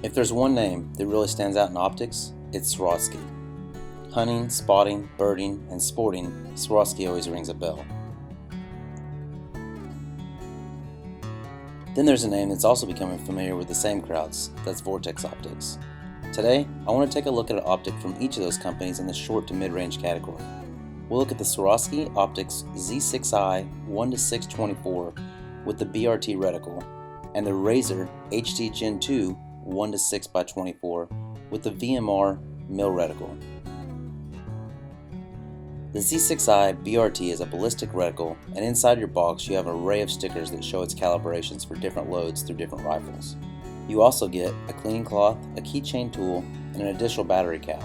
If there's one name that really stands out in optics, it's Swarovski. Hunting, spotting, birding, and sporting, Swarovski always rings a bell. Then there's a name that's also becoming familiar with the same crowds, that's Vortex optics. Today, I want to take a look at an optic from each of those companies in the short to mid-range category. We'll look at the Swarovski Optics Z6i 1:624 with the BRTi reticle, and the Razor HD Gen 2 1:6x24 with the VMR mill reticle. The Z6i BRT is a ballistic reticle, and inside your box you have an array of stickers that show its calibrations for different loads through different rifles. You also get a cleaning cloth, a keychain tool, and an additional battery cap.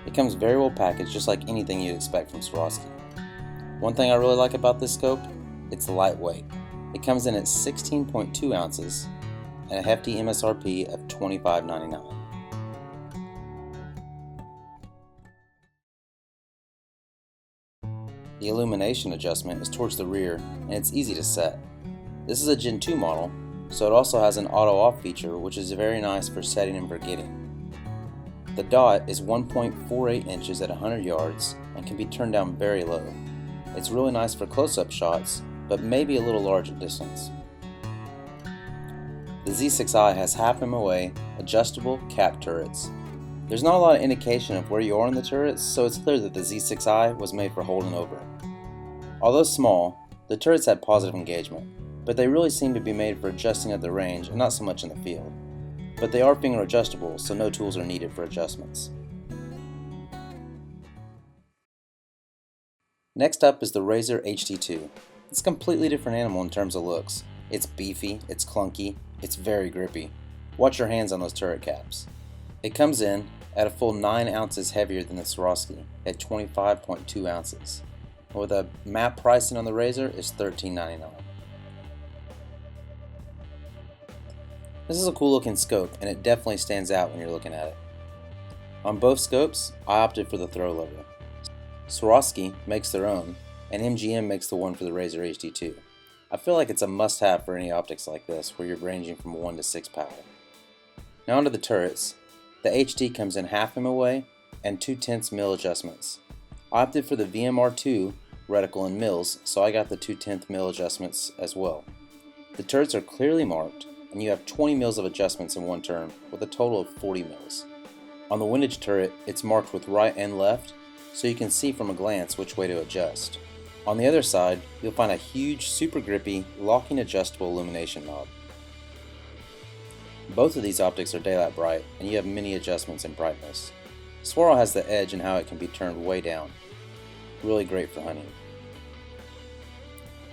It comes very well packaged, just like anything you'd expect from Swarovski. One thing I really like about this scope, it's lightweight. It comes in at 16.2 ounces and a hefty MSRP of $25.99. The Illumination Adjustment is towards the rear and it's easy to set. This is a Gen 2 model, so it also has an auto-off feature, which is very nice for setting and forgetting. The dot is 1.48 inches at 100 yards and can be turned down very low. It's really nice for close-up shots, but maybe a little large at distance. The Z6i has half MOA adjustable cap turrets. There's not a lot of indication of where you are in the turrets, so it's clear that the Z6i was made for holding over. Although small, the turrets had positive engagement, but they really seem to be made for adjusting at the range and not so much in the field. But they are finger adjustable, so no tools are needed for adjustments. Next up is the Razor HD2. It's a completely different animal in terms of looks. It's beefy, it's clunky, it's very grippy. Watch your hands on those turret caps. It comes in at a full 9 ounces heavier than the Swarovski at 25.2 ounces. With a map pricing on the Razor is $13.99. This is a cool looking scope, and it definitely stands out when you're looking at it. On both scopes, I opted for the throw lever. Swarovski makes their own, and MGM makes the one for the Razor HD2. I feel like it's a must-have for any optics like this, where you're ranging from 1 to 6 power. Now onto the turrets. The HD comes in half MOA and 2/10 mil adjustments. I opted for the VMR2 reticle in mils, so I got the 2/10 mil adjustments as well. The turrets are clearly marked, and you have 20 mils of adjustments in one turn, with a total of 40 mils. On the windage turret, it's marked with right and left, so you can see from a glance which way to adjust. On the other side, you'll find a huge, super grippy, locking adjustable illumination knob. Both of these optics are daylight bright, and you have many adjustments in brightness. Swirl has the edge in how it can be turned way down. Really great for hunting.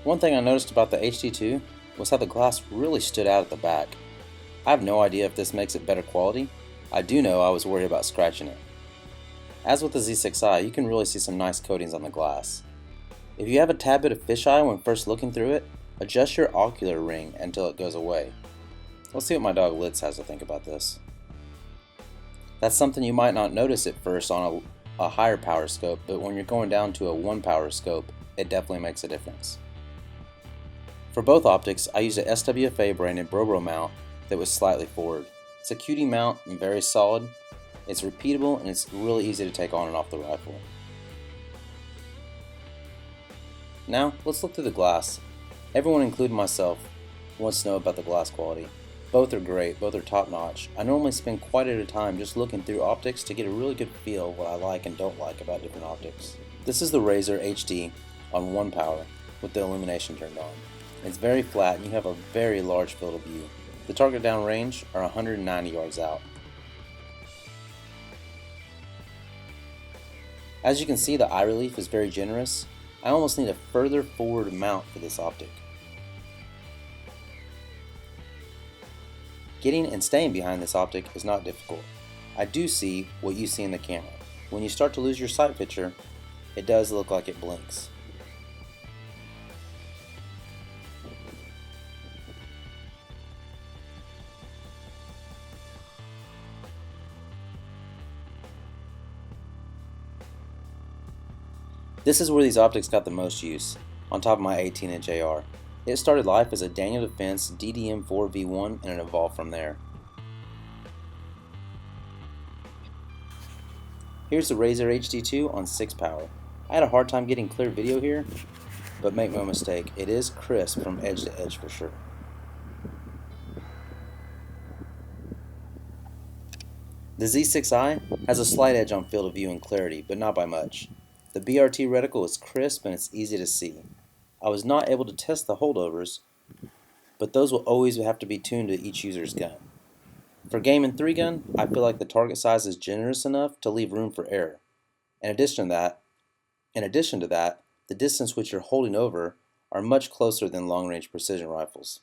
One thing I noticed about the HD2 was how the glass really stood out at the back. I have no idea if this makes it better quality. I do know I was worried about scratching it. As with the Z6i, you can really see some nice coatings on the glass. If you have a tad bit of fisheye when first looking through it, adjust your ocular ring until it goes away. Let's see what my dog Litz has to think about this. That's something you might not notice at first on a higher power scope, but when you're going down to a 1 power scope, it definitely makes a difference. For both optics, I used a SWFA branded Bro mount that was slightly forward. It's a cutie mount and very solid. It's repeatable and it's really easy to take on and off the rifle. Now, let's look through the glass. Everyone, including myself, wants to know about the glass quality. Both are great, both are top notch. I normally spend quite a bit of time just looking through optics to get a really good feel of what I like and don't like about different optics. This is the Razor HD on 1 power with the illumination turned on. It's very flat and you have a very large field of view. The target down range are 190 yards out. As you can see, the eye relief is very generous. I almost need a further forward mount for this optic. Getting and staying behind this optic is not difficult. I do see what you see in the camera. When you start to lose your sight picture, it does look like it blinks. This is where these optics got the most use, on top of my 18-inch AR. It started life as a Daniel Defense DDM4 V1 and it evolved from there. Here's the Razer HD2 on 6 power. I had a hard time getting clear video here, but make no mistake, it is crisp from edge to edge for sure. The Z6i has a slight edge on field of view and clarity, but not by much. The BRTi reticle is crisp and it's easy to see. I was not able to test the holdovers, but those will always have to be tuned to each user's gun. For game and 3-gun, I feel like the target size is generous enough to leave room for error. In addition to that, the distance which you're holding over are much closer than long-range precision rifles.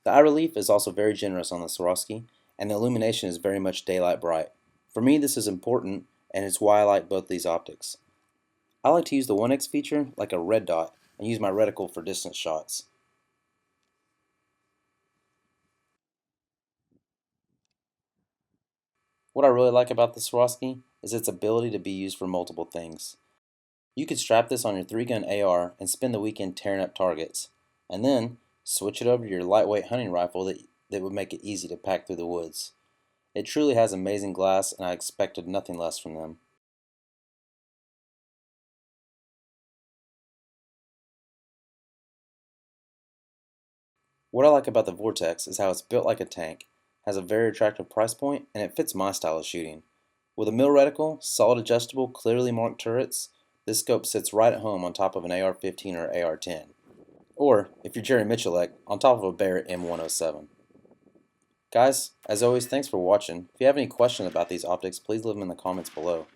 The eye relief is also very generous on the Swarovski, and the illumination is very much daylight bright. For me, this is important, and it's why I like both these optics. I like to use the 1x feature like a red dot and use my reticle for distance shots. What I really like about the Swarovski is its ability to be used for multiple things. You could strap this on your 3-gun AR and spend the weekend tearing up targets, and then switch it over to your lightweight hunting rifle that would make it easy to pack through the woods. It truly has amazing glass, and I expected nothing less from them. What I like about the Vortex is how it's built like a tank, has a very attractive price point, and it fits my style of shooting. With a mill reticle, solid adjustable, clearly marked turrets, this scope sits right at home on top of an AR-15 or AR-10. Or, if you're Jerry Mitchellek, on top of a Barrett M107. Guys, as always, thanks for watching. If you have any questions about these optics, please leave them in the comments below.